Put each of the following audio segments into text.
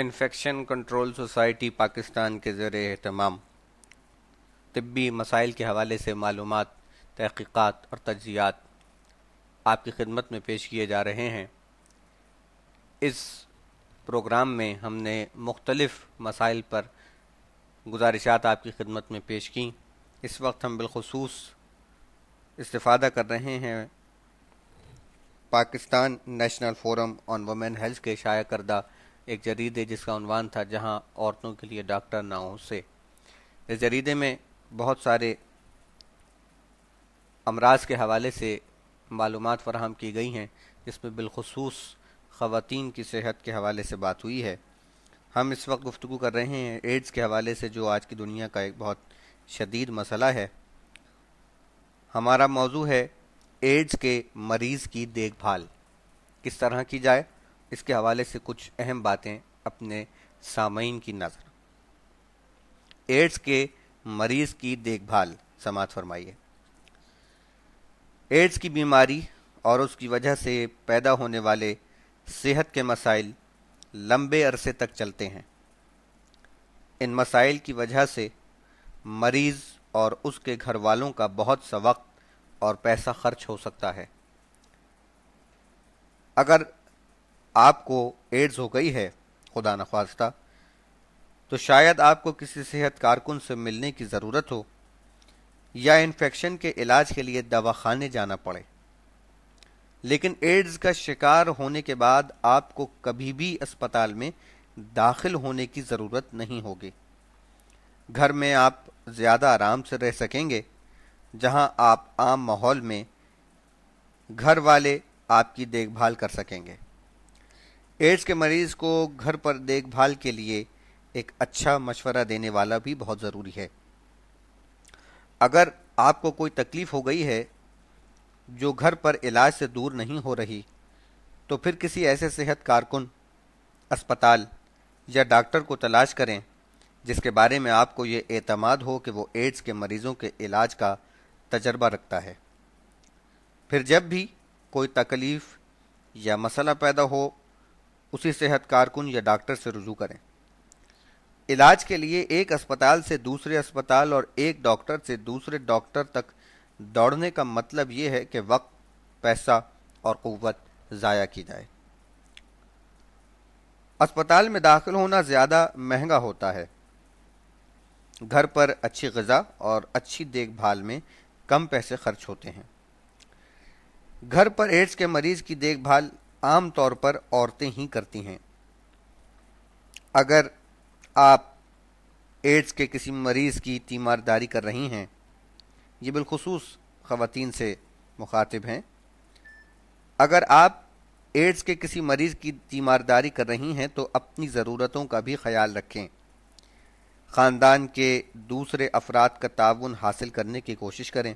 Infection control society Pakistan کے زیر اہتمام طبی مسائل کے حوالے سے معلومات، تحقیقات اور تجزیات آپ کی خدمت میں پیش کیے جا رہے ہیں۔ اس پروگرام میں ہم نے مختلف مسائل پر گزارشات آپ کی خدمت میں پیش کیں۔ اس وقت ہم بالخصوص استفادہ کر رہے ہیں پاکستان نیشنل فورم آن وومن ہیلتھ کے شائع کردہ ایک جریدے جس کا عنوان تھا جہاں عورتوں کے لیے ڈاکٹر نہ ہوں سے۔ اس جریدے میں بہت سارے امراض کے حوالے سے معلومات فراہم کی گئی ہیں، جس میں بالخصوص خواتین کی صحت کے حوالے سے بات ہوئی ہے۔ ہم اس وقت گفتگو کر رہے ہیں ایڈز کے حوالے سے، جو آج کی دنیا کا ایک بہت شدید مسئلہ ہے۔ ہمارا موضوع ہے ایڈز کے مریض کی دیکھ بھال کس طرح کی جائے۔ اس کے حوالے سے کچھ اہم باتیں اپنے سامعین کی نظر۔ ایڈز کے مریض کی دیکھ بھال، سماعت فرمائیے۔ ایڈز کی بیماری اور اس کی وجہ سے پیدا ہونے والے صحت کے مسائل لمبے عرصے تک چلتے ہیں۔ ان مسائل کی وجہ سے مریض اور اس کے گھر والوں کا بہت سا وقت اور پیسہ خرچ ہو سکتا ہے۔ اگر آپ کو ایڈز ہو گئی ہے، خدا نخواستہ، تو شاید آپ کو کسی صحت کارکن سے ملنے کی ضرورت ہو یا انفیکشن کے علاج کے لیے دواخانے جانا پڑے۔ لیکن ایڈز کا شکار ہونے کے بعد آپ کو کبھی بھی اسپتال میں داخل ہونے کی ضرورت نہیں ہوگی۔ گھر میں آپ زیادہ آرام سے رہ سکیں گے، جہاں آپ عام ماحول میں گھر والے آپ کی دیکھ بھال کر سکیں گے۔ ایڈز کے مریض کو گھر پر دیکھ بھال کے لیے ایک اچھا مشورہ دینے والا بھی بہت ضروری ہے۔ اگر آپ کو کوئی تکلیف ہو گئی ہے جو گھر پر علاج سے دور نہیں ہو رہی، تو پھر کسی ایسے صحت کارکن، اسپتال یا ڈاکٹر کو تلاش کریں جس کے بارے میں آپ کو یہ اعتماد ہو کہ وہ ایڈز کے مریضوں کے علاج کا تجربہ رکھتا ہے۔ پھر جب بھی کوئی تکلیف یا مسئلہ پیدا ہو، اسی صحت کارکن یا ڈاکٹر سے رجوع کریں۔ علاج کے لیے ایک اسپتال سے دوسرے اسپتال اور ایک ڈاکٹر سے دوسرے ڈاکٹر تک دوڑنے کا مطلب یہ ہے کہ وقت، پیسہ اور قوت ضائع کی جائے۔ اسپتال میں داخل ہونا زیادہ مہنگا ہوتا ہے۔ گھر پر اچھی غذا اور اچھی دیکھ بھال میں کم پیسے خرچ ہوتے ہیں۔ گھر پر ایڈز کے مریض کی دیکھ بھال عام طور پر عورتیں ہی کرتی ہیں۔ اگر آپ ایڈز کے کسی مریض کی تیمارداری کر رہی ہیں، یہ بالخصوص خواتین سے مخاطب ہیں، اگر آپ ایڈز کے کسی مریض کی تیمارداری کر رہی ہیں تو اپنی ضرورتوں کا بھی خیال رکھیں۔ خاندان کے دوسرے افراد کا تعاون حاصل کرنے کی کوشش کریں۔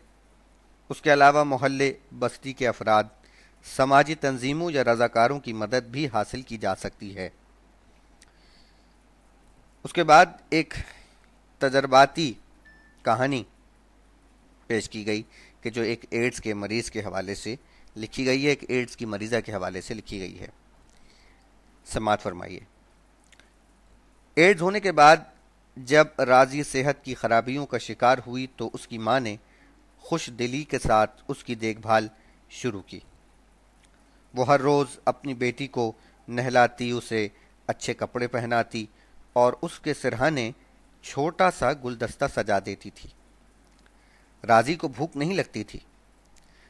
اس کے علاوہ محلے، بستی کے افراد، سماجی تنظیموں یا رضاکاروں کی مدد بھی حاصل کی جا سکتی ہے۔ اس کے بعد ایک تجرباتی کہانی پیش کی گئی کہ جو ایک ایڈز کے مریض کے حوالے سے لکھی گئی ہے، ایک ایڈز کی مریضہ کے حوالے سے لکھی گئی ہے۔ سماعت فرمائیے۔ ایڈز ہونے کے بعد جب راضی صحت کی خرابیوں کا شکار ہوئی تو اس کی ماں نے خوش دلی کے ساتھ اس کی دیکھ بھال شروع کی۔ وہ ہر روز اپنی بیٹی کو نہلاتی، اسے اچھے کپڑے پہناتی اور اس کے سرہانے چھوٹا سا گلدستہ سجا دیتی تھی۔ راضی کو بھوک نہیں لگتی تھی،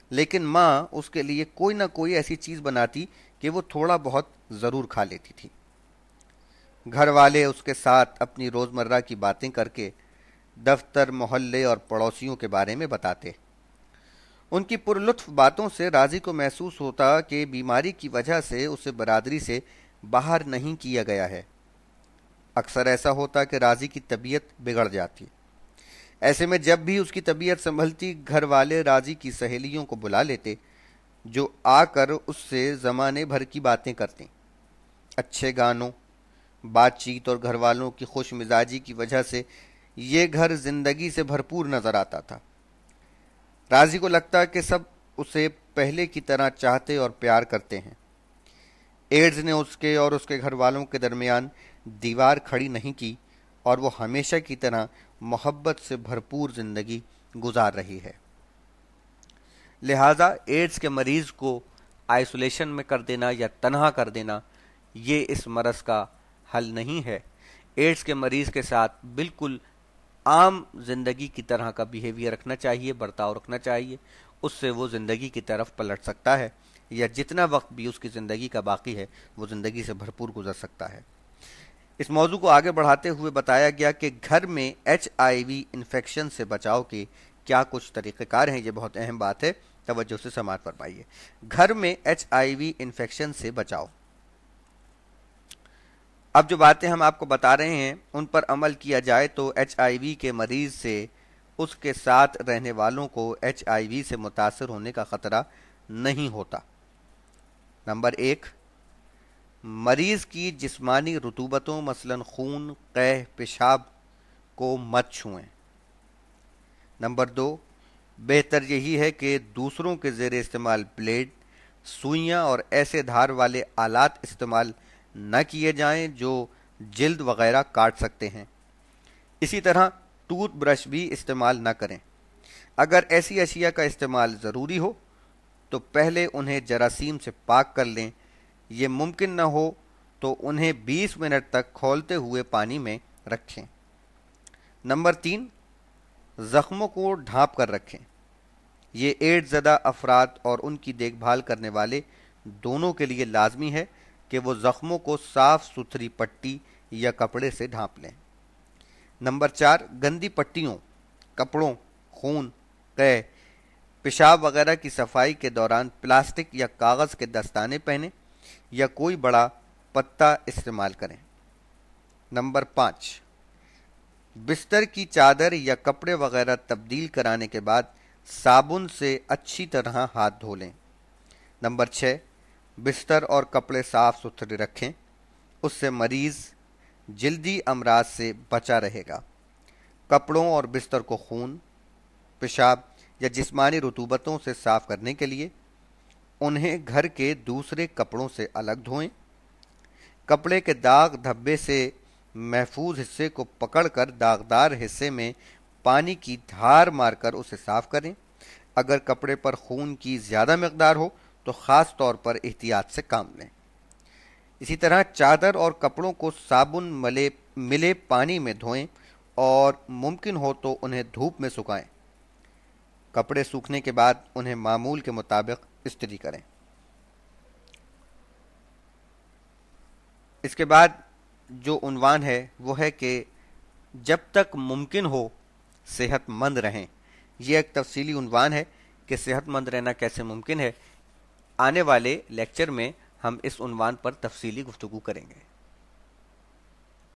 لیکن ماں اس کے لیے کوئی نہ کوئی ایسی چیز بناتی کہ وہ تھوڑا بہت ضرور کھا لیتی تھی۔ گھر والے اس کے ساتھ اپنی روزمرہ کی باتیں کر کے دفتر، محلے اور پڑوسیوں کے بارے میں بتاتے۔ ان کی پرلطف باتوں سے راضی کو محسوس ہوتا کہ بیماری کی وجہ سے اسے برادری سے باہر نہیں کیا گیا ہے۔ اکثر ایسا ہوتا کہ راضی کی طبیعت بگڑ جاتی۔ ایسے میں جب بھی اس کی طبیعت سنبھلتی، گھر والے راضی کی سہیلیوں کو بلا لیتے جو آ کر اس سے زمانے بھر کی باتیں کرتیں۔ اچھے گانوں، بات چیت اور گھر والوں کی خوش مزاجی کی وجہ سے یہ گھر زندگی سے بھرپور نظر آتا تھا۔ راضی کو لگتا کہ سب اسے پہلے کی طرح چاہتے اور پیار کرتے ہیں۔ ایڈز نے اس کے اور اس کے گھر والوں کے درمیان دیوار کھڑی نہیں کی اور وہ ہمیشہ کی طرح محبت سے بھرپور زندگی گزار رہی ہے۔ لہٰذا ایڈز کے مریض کو آئسولیشن میں کر دینا یا تنہا کر دینا یہ اس مرض کا حل نہیں ہے۔ ایڈز کے مریض کے ساتھ بالکل عام زندگی کی طرح کا بیہیویئر رکھنا چاہیے، برتاؤ رکھنا چاہیے، اس سے وہ زندگی کی طرف پلٹ سکتا ہے، یا جتنا وقت بھی اس کی زندگی کا باقی ہے وہ زندگی سے بھرپور گزر سکتا ہے۔ اس موضوع کو آگے بڑھاتے ہوئے بتایا گیا کہ گھر میں HIV انفیکشن سے بچاؤ کے کیا کچھ طریقہ کار ہیں۔ یہ بہت اہم بات ہے، توجہ سے سماعت فرمائیے۔ گھر میں HIV انفیکشن سے بچاؤ۔ اب جو باتیں ہم آپ کو بتا رہے ہیں ان پر عمل کیا جائے تو HIV کے مریض سے اس کے ساتھ رہنے والوں کو HIV سے متاثر ہونے کا خطرہ نہیں ہوتا۔ نمبر 1، مریض کی جسمانی رطوبتوں مثلا خون، قے، پیشاب کو مت چھوئیں۔ نمبر 2، بہتر یہی ہے کہ دوسروں کے زیر استعمال بلیڈ، سوئیاں اور ایسے دھار والے آلات استعمال نہ کیے جائیں جو جلد وغیرہ کاٹ سکتے ہیں۔ اسی طرح ٹوتھ برش بھی استعمال نہ کریں۔ اگر ایسی اشیاء کا استعمال ضروری ہو تو پہلے انہیں جراثیم سے پاک کر لیں۔ یہ ممکن نہ ہو تو انہیں 20 منٹ تک کھولتے ہوئے پانی میں رکھیں۔ نمبر 3، زخموں کو ڈھانپ کر رکھیں۔ یہ ایڈز زدہ افراد اور ان کی دیکھ بھال کرنے والے دونوں کے لیے لازمی ہے کہ وہ زخموں کو صاف ستھری پٹی یا کپڑے سے ڈھانپ لیں۔ نمبر 4، گندی پٹیوں، کپڑوں، خون، قے، پیشاب وغیرہ کی صفائی کے دوران پلاسٹک یا کاغذ کے دستانے پہنیں یا کوئی بڑا پتہ استعمال کریں۔ نمبر 5، بستر کی چادر یا کپڑے وغیرہ تبدیل کرانے کے بعد صابن سے اچھی طرح ہاتھ دھو لیں۔ نمبر 6، بستر اور کپڑے صاف ستھرے رکھیں، اس سے مریض جلدی امراض سے بچا رہے گا۔ کپڑوں اور بستر کو خون، پیشاب یا جسمانی رطوبتوں سے صاف کرنے کے لیے انہیں گھر کے دوسرے کپڑوں سے الگ دھوئیں۔ کپڑے کے داغ دھبے سے محفوظ حصے کو پکڑ کر داغدار حصے میں پانی کی دھار مار کر اسے صاف کریں۔ اگر کپڑے پر خون کی زیادہ مقدار ہو تو خاص طور پر احتیاط سے کام لیں۔ اسی طرح چادر اور کپڑوں کو صابن ملے پانی میں دھوئیں اور ممکن ہو تو انہیں دھوپ میں سکھائیں۔ کپڑے سوکھنے کے بعد انہیں معمول کے مطابق استری کریں۔ اس کے بعد جو عنوان ہے وہ ہے کہ جب تک ممکن ہو صحت مند رہیں۔ یہ ایک تفصیلی عنوان ہے کہ صحت مند رہنا کیسے ممکن ہے۔ آنے والے لیکچر میں ہم اس عنوان پر تفصیلی گفتگو کریں گے۔